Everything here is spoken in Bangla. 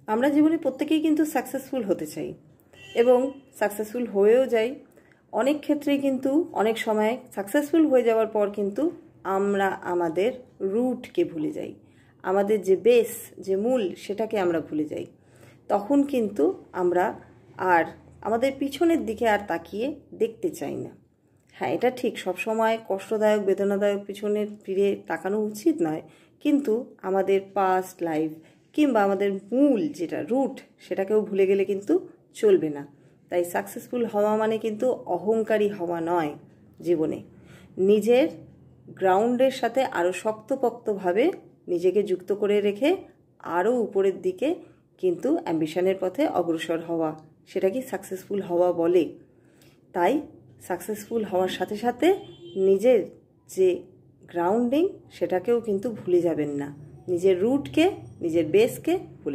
আমরা জীবনে প্রত্যেকেই কিন্তু সাকসেসফুল হতে চাই এবং সাকসেসফুল হয়েও যাই। অনেক ক্ষেত্রেই কিন্তু অনেক সময় সাকসেসফুল হয়ে যাওয়ার পর কিন্তু আমরা আমাদের রুটকে ভুলে যাই, আমাদের যে বেস, যে মূল, সেটাকে আমরা ভুলে যাই। তখন কিন্তু আমরা আর আমাদের পিছনের দিকে আর তাকিয়ে দেখতে চাই না। হ্যাঁ, এটা ঠিক, সবসময় কষ্টদায়ক বেদনাদায়ক পিছনে ফিরে তাকানো উচিত নয়, কিন্তু আমাদের পাস্ট লাইফ কিংবা আমাদের মূল যেটা রুট, সেটাকেও ভুলে গেলে কিন্তু চলবে না। তাই সাকসেসফুল হওয়া মানে কিন্তু অহংকারী হওয়া নয়। জীবনে নিজের গ্রাউন্ডের সাথে আরও শক্তপোক্তভাবে নিজেকে যুক্ত করে রেখে আরও উপরের দিকে কিন্তু অ্যাম্বিশনের পথে অগ্রসর হওয়া, সেটা কি সাকসেসফুল হওয়া বলে। তাই সাকসেসফুল হওয়ার সাথে সাথে নিজের যে গ্রাউন্ডিং, সেটাকেও কিন্তু ভুলে যাবেন না। নিজের রুটকে, নিজের বেসকে ভুলে